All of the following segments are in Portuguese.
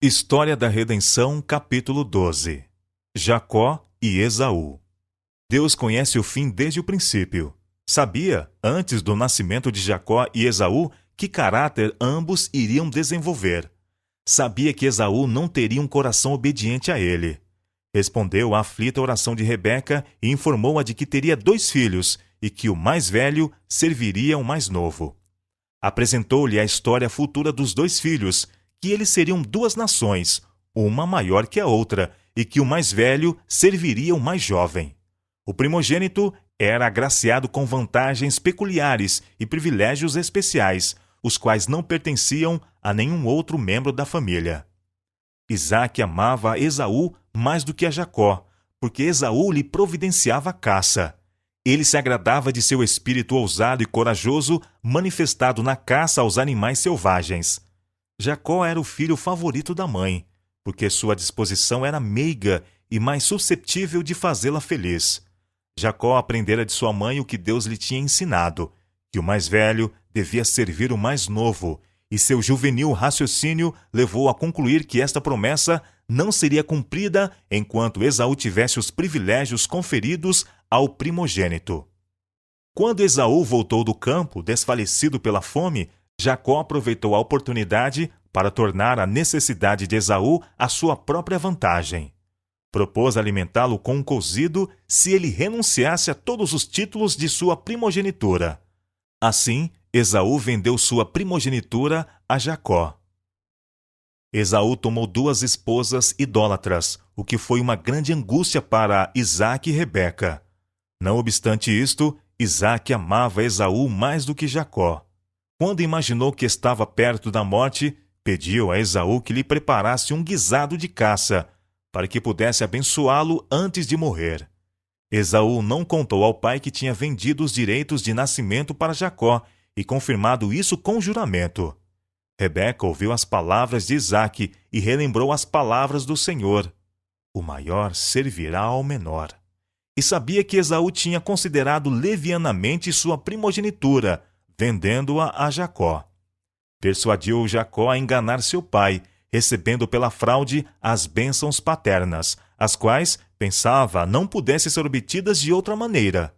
História da Redenção, capítulo 12. Jacó e Esaú. Deus conhece o fim desde o princípio. Sabia, antes do nascimento de Jacó e Esaú, que caráter ambos iriam desenvolver. Sabia que Esaú não teria um coração obediente a ele. Respondeu à aflita oração de Rebeca e informou-a de que teria 2 filhos e que o mais velho serviria o mais novo. Apresentou-lhe a história futura dos 2 filhos, que eles seriam 2 nações, uma maior que a outra, e que o mais velho serviria o mais jovem. O primogênito era agraciado com vantagens peculiares e privilégios especiais, os quais não pertenciam a nenhum outro membro da família. Isaque amava Esaú mais do que a Jacó, porque Esaú lhe providenciava a caça. Ele se agradava de seu espírito ousado e corajoso, manifestado na caça aos animais selvagens. Jacó era o filho favorito da mãe, porque sua disposição era meiga e mais susceptível de fazê-la feliz. Jacó aprendera de sua mãe o que Deus lhe tinha ensinado, que o mais velho devia servir o mais novo, e seu juvenil raciocínio levou a concluir que esta promessa não seria cumprida enquanto Esaú tivesse os privilégios conferidos ao primogênito. Quando Esaú voltou do campo, desfalecido pela fome, Jacó aproveitou a oportunidade para tornar a necessidade de Esaú a sua própria vantagem. Propôs alimentá-lo com um cozido se ele renunciasse a todos os títulos de sua primogenitura. Assim, Esaú vendeu sua primogenitura a Jacó. Esaú tomou 2 esposas idólatras, o que foi uma grande angústia para Isaque e Rebeca. Não obstante isto, Isaque amava Esaú mais do que Jacó. Quando imaginou que estava perto da morte, pediu a Esaú que lhe preparasse um guisado de caça, para que pudesse abençoá-lo antes de morrer. Esaú não contou ao pai que tinha vendido os direitos de nascimento para Jacó e confirmado isso com juramento. Rebeca ouviu as palavras de Isaque e relembrou as palavras do Senhor: o maior servirá ao menor. E sabia que Esaú tinha considerado levianamente sua primogenitura, vendendo-a a Jacó. Persuadiu Jacó a enganar seu pai, recebendo pela fraude as bênçãos paternas, as quais, pensava, não pudessem ser obtidas de outra maneira.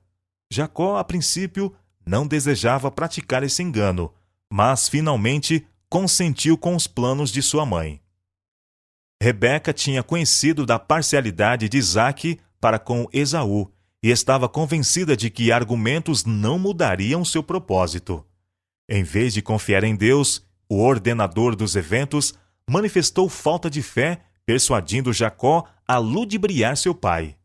Jacó, a princípio, não desejava praticar esse engano, mas, finalmente, consentiu com os planos de sua mãe. Rebeca tinha conhecido da parcialidade de Isaque para com Esaú e estava convencida de que argumentos não mudariam seu propósito. Em vez de confiar em Deus, o ordenador dos eventos, manifestou falta de fé, persuadindo Jacó a ludibriar seu pai.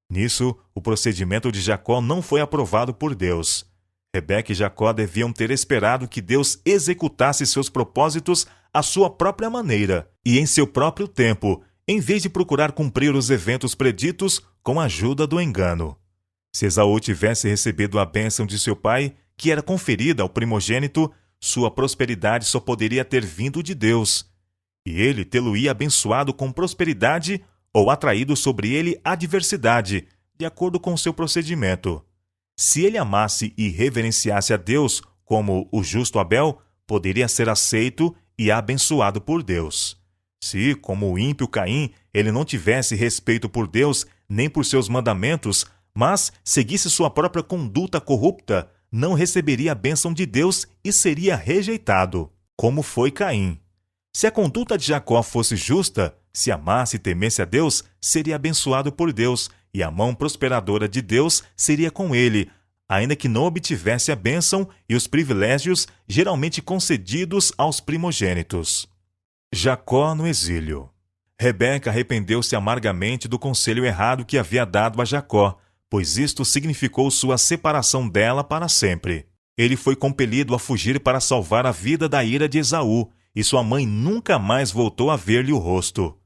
Nisso, o procedimento de Jacó não foi aprovado por Deus. Rebeca e Jacó deviam ter esperado que Deus executasse seus propósitos à sua própria maneira e em seu próprio tempo, em vez de procurar cumprir os eventos preditos com a ajuda do engano. Se Esaú tivesse recebido a bênção de seu pai, que era conferida ao primogênito, sua prosperidade só poderia ter vindo de Deus. E ele tê-lo-ia abençoado com prosperidade ou atraído sobre ele adversidade, de acordo com seu procedimento. Se ele amasse e reverenciasse a Deus como o justo Abel, poderia ser aceito e abençoado por Deus. Se, como o ímpio Caim, ele não tivesse respeito por Deus nem por seus mandamentos, mas seguisse sua própria conduta corrupta, não receberia a bênção de Deus e seria rejeitado, como foi Caim. Se a conduta de Jacó fosse justa, se amasse e temesse a Deus, seria abençoado por Deus, e a mão prosperadora de Deus seria com ele, ainda que não obtivesse a bênção e os privilégios geralmente concedidos aos primogênitos. Jacó no exílio. Rebeca arrependeu-se amargamente do conselho errado que havia dado a Jacó, pois isto significou sua separação dela para sempre. Ele foi compelido a fugir para salvar a vida da ira de Esaú, e sua mãe nunca mais voltou a ver-lhe o rosto.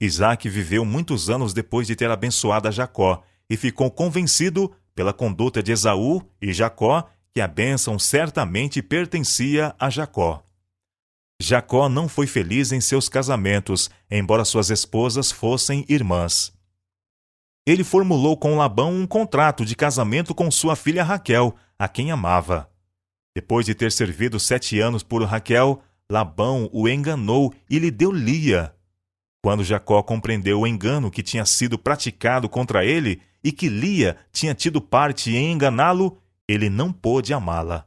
Isaque viveu muitos anos depois de ter abençoado a Jacó, e ficou convencido, pela conduta de Esaú e Jacó, que a bênção certamente pertencia a Jacó. Jacó não foi feliz em seus casamentos, embora suas esposas fossem irmãs. Ele formulou com Labão um contrato de casamento com sua filha Raquel, a quem amava. Depois de ter servido 7 anos por Raquel, Labão o enganou e lhe deu Lia. Quando Jacó compreendeu o engano que tinha sido praticado contra ele e que Lia tinha tido parte em enganá-lo, ele não pôde amá-la.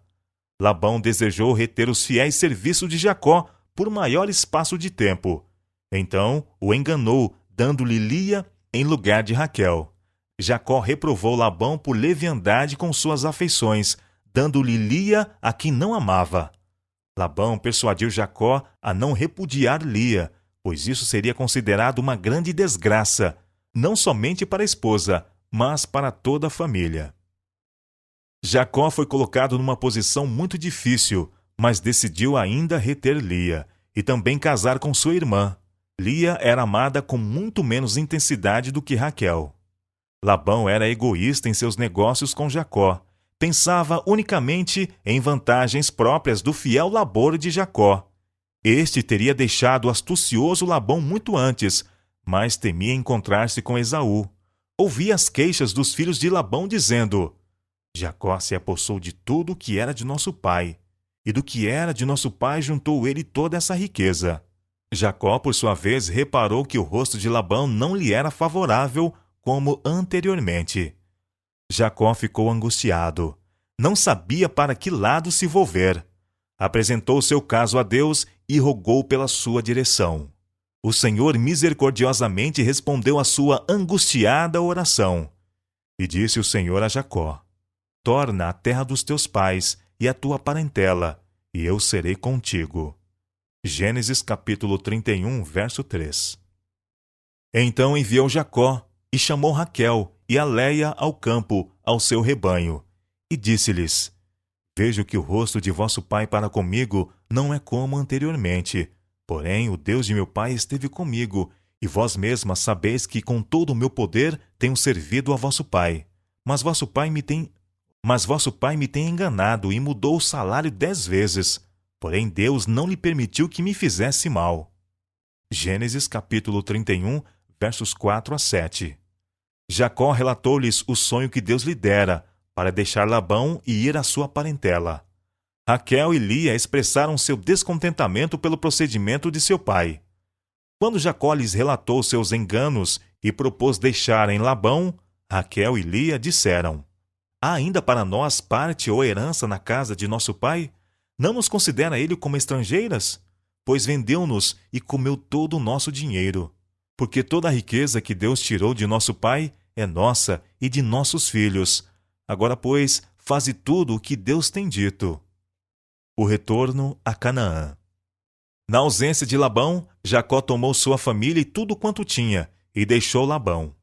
Labão desejou reter os fiéis serviços de Jacó por maior espaço de tempo. Então o enganou, dando-lhe Lia em lugar de Raquel. Jacó reprovou Labão por leviandade com suas afeições, dando-lhe Lia a quem não amava. Labão persuadiu Jacó a não repudiar Lia, pois isso seria considerado uma grande desgraça, não somente para a esposa, mas para toda a família. Jacó foi colocado numa posição muito difícil, mas decidiu ainda reter Lia e também casar com sua irmã. Lia era amada com muito menos intensidade do que Raquel. Labão era egoísta em seus negócios com Jacó. Pensava unicamente em vantagens próprias do fiel labor de Jacó. Este teria deixado o astucioso Labão muito antes, mas temia encontrar-se com Esaú. Ouvia as queixas dos filhos de Labão dizendo: Jacó se apossou de tudo o que era de nosso pai, e do que era de nosso pai juntou ele toda essa riqueza. Jacó, por sua vez, reparou que o rosto de Labão não lhe era favorável como anteriormente. Jacó ficou angustiado. Não sabia para que lado se volver. Apresentou seu caso a Deus e rogou pela sua direção. O Senhor misericordiosamente respondeu à sua angustiada oração. E disse o Senhor a Jacó: Torna a terra dos teus pais e a tua parentela, e eu serei contigo. Gênesis capítulo 31, verso 3. Então enviou Jacó e chamou Raquel e a Léia ao campo, ao seu rebanho, e disse-lhes: Vejo que o rosto de vosso pai para comigo não é como anteriormente, porém o Deus de meu pai esteve comigo, e vós mesmas sabeis que com todo o meu poder tenho servido a vosso pai. Mas vosso pai me tem enganado e mudou o salário 10 vezes, porém Deus não lhe permitiu que me fizesse mal. Gênesis capítulo 31, versos 4 a 7. Jacó relatou-lhes o sonho que Deus lhe dera, para deixar Labão e ir à sua parentela. Raquel e Lia expressaram seu descontentamento pelo procedimento de seu pai. Quando Jacó lhes relatou seus enganos e propôs deixarem Labão, Raquel e Lia disseram: Há ainda para nós parte ou herança na casa de nosso pai? Não nos considera ele como estrangeiras? Pois vendeu-nos e comeu todo o nosso dinheiro. Porque toda a riqueza que Deus tirou de nosso pai é nossa e de nossos filhos. Agora, pois, faze tudo o que Deus tem dito. O retorno a Canaã. Na ausência de Labão, Jacó tomou sua família e tudo quanto tinha, e deixou Labão.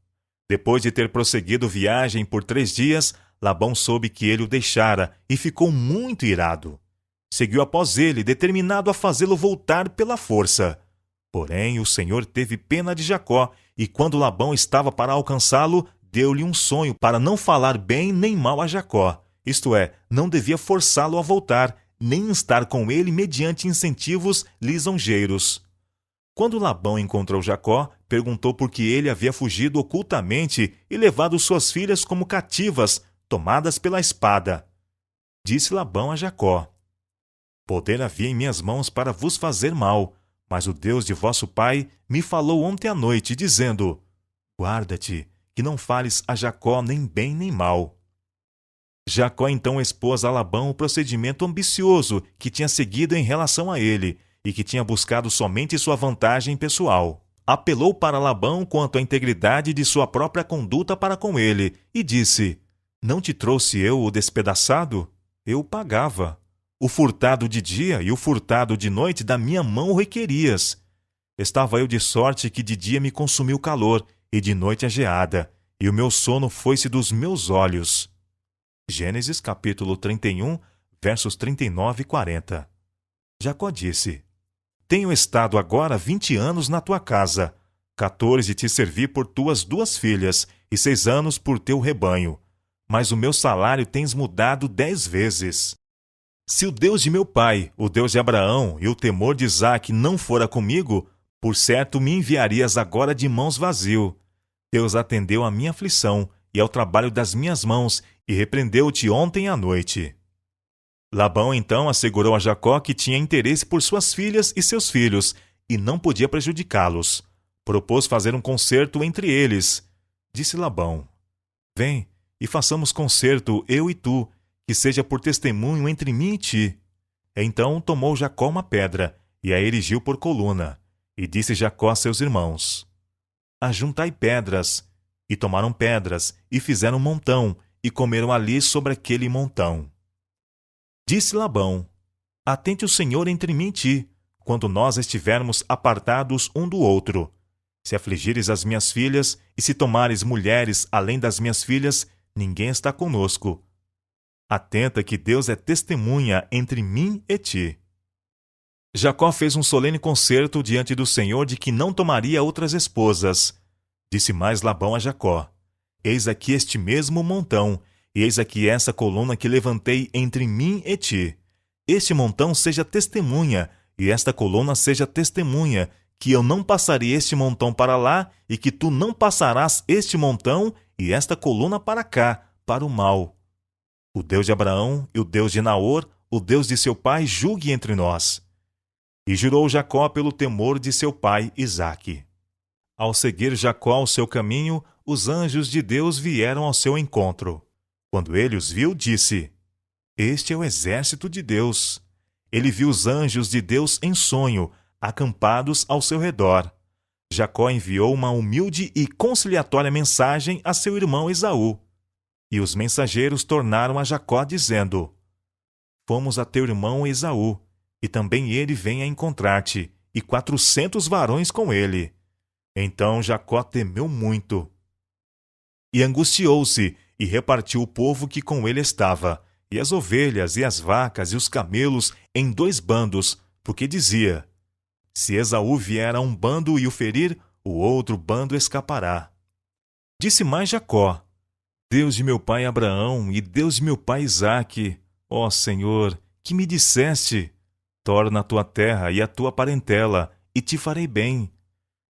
Depois de ter prosseguido viagem por 3 dias, Labão soube que ele o deixara e ficou muito irado. Seguiu após ele, determinado a fazê-lo voltar pela força. Porém, o Senhor teve pena de Jacó, e quando Labão estava para alcançá-lo, deu-lhe um sonho para não falar bem nem mal a Jacó, isto é, não devia forçá-lo a voltar, nem estar com ele mediante incentivos lisonjeiros. Quando Labão encontrou Jacó, perguntou por que ele havia fugido ocultamente e levado suas filhas como cativas, tomadas pela espada. Disse Labão a Jacó: Poder havia em minhas mãos para vos fazer mal, mas o Deus de vosso pai me falou ontem à noite, dizendo: Guarda-te, que não fales a Jacó nem bem nem mal. Jacó então expôs a Labão o procedimento ambicioso que tinha seguido em relação a ele, e que tinha buscado somente sua vantagem pessoal. Apelou para Labão quanto à integridade de sua própria conduta para com ele, e disse: Não te trouxe eu o despedaçado? Eu o pagava. O furtado de dia e o furtado de noite da minha mão o requerias. Estava eu de sorte que de dia me consumiu o calor, e de noite a geada, e o meu sono foi-se dos meus olhos. Gênesis capítulo 31, versos 39 e 40. Jacó disse: Tenho estado agora 20 anos na tua casa, 14 te servi por tuas 2 filhas, e 6 anos por teu rebanho. Mas o meu salário tens mudado 10 vezes. Se o Deus de meu pai, o Deus de Abraão e o temor de Isaque não fora comigo, por certo me enviarias agora de mãos vazio. Deus atendeu à minha aflição e ao trabalho das minhas mãos, e repreendeu-te ontem à noite. Labão então assegurou a Jacó que tinha interesse por suas filhas e seus filhos, e não podia prejudicá-los. propôs fazer um concerto entre eles. Disse Labão: Vem, e façamos concerto, eu e tu, que seja por testemunho entre mim e ti. Então tomou Jacó uma pedra, e a erigiu por coluna. E disse Jacó a seus irmãos: Ajuntai pedras. E tomaram pedras, e fizeram um montão, e comeram ali sobre aquele montão. Disse Labão: Atente o Senhor entre mim e ti, quando nós estivermos apartados um do outro. Se afligires as minhas filhas, e se tomares mulheres além das minhas filhas, ninguém está conosco. Atenta que Deus é testemunha entre mim e ti. Jacó fez um solene concerto diante do Senhor de que não tomaria outras esposas. Disse mais Labão a Jacó: Eis aqui este mesmo montão, e eis aqui essa coluna que levantei entre mim e ti. Este montão seja testemunha, e esta coluna seja testemunha, que eu não passarei este montão para lá, e que tu não passarás este montão e esta coluna para cá, para o mal. O Deus de Abraão e o Deus de Naor, o Deus de seu pai, julgue entre nós. E jurou Jacó pelo temor de seu pai Isaque. Ao seguir Jacó o seu caminho, os anjos de Deus vieram ao seu encontro. Quando ele os viu, disse: Este é o exército de Deus. Ele viu os anjos de Deus em sonho, acampados ao seu redor. Jacó enviou uma humilde e conciliatória mensagem a seu irmão Esaú. E os mensageiros tornaram a Jacó, dizendo: Fomos a teu irmão Esaú, e também ele vem a encontrar-te, e 400 varões com ele. Então Jacó temeu muito. E angustiou-se, e repartiu o povo que com ele estava, e as ovelhas, e as vacas, e os camelos, em 2 bandos, porque dizia: Se Esaú vier a um bando e o ferir, o outro bando escapará. Disse mais Jacó: Deus de meu pai Abraão e Deus de meu pai Isaque, ó Senhor, que me disseste: Torna a tua terra e a tua parentela, e te farei bem.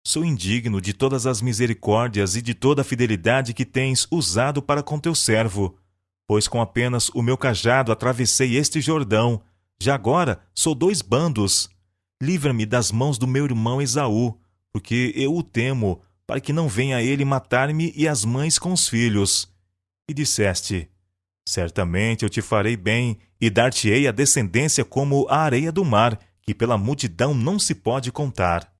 Sou indigno de todas as misericórdias e de toda a fidelidade que tens usado para com teu servo, pois com apenas o meu cajado atravessei este Jordão, já agora sou 2 bandos. Livra-me das mãos do meu irmão Esaú, porque eu o temo, para que não venha ele matar-me e as mães com os filhos. E disseste: Certamente eu te farei bem, e dar-te-ei a descendência como a areia do mar, que pela multidão não se pode contar.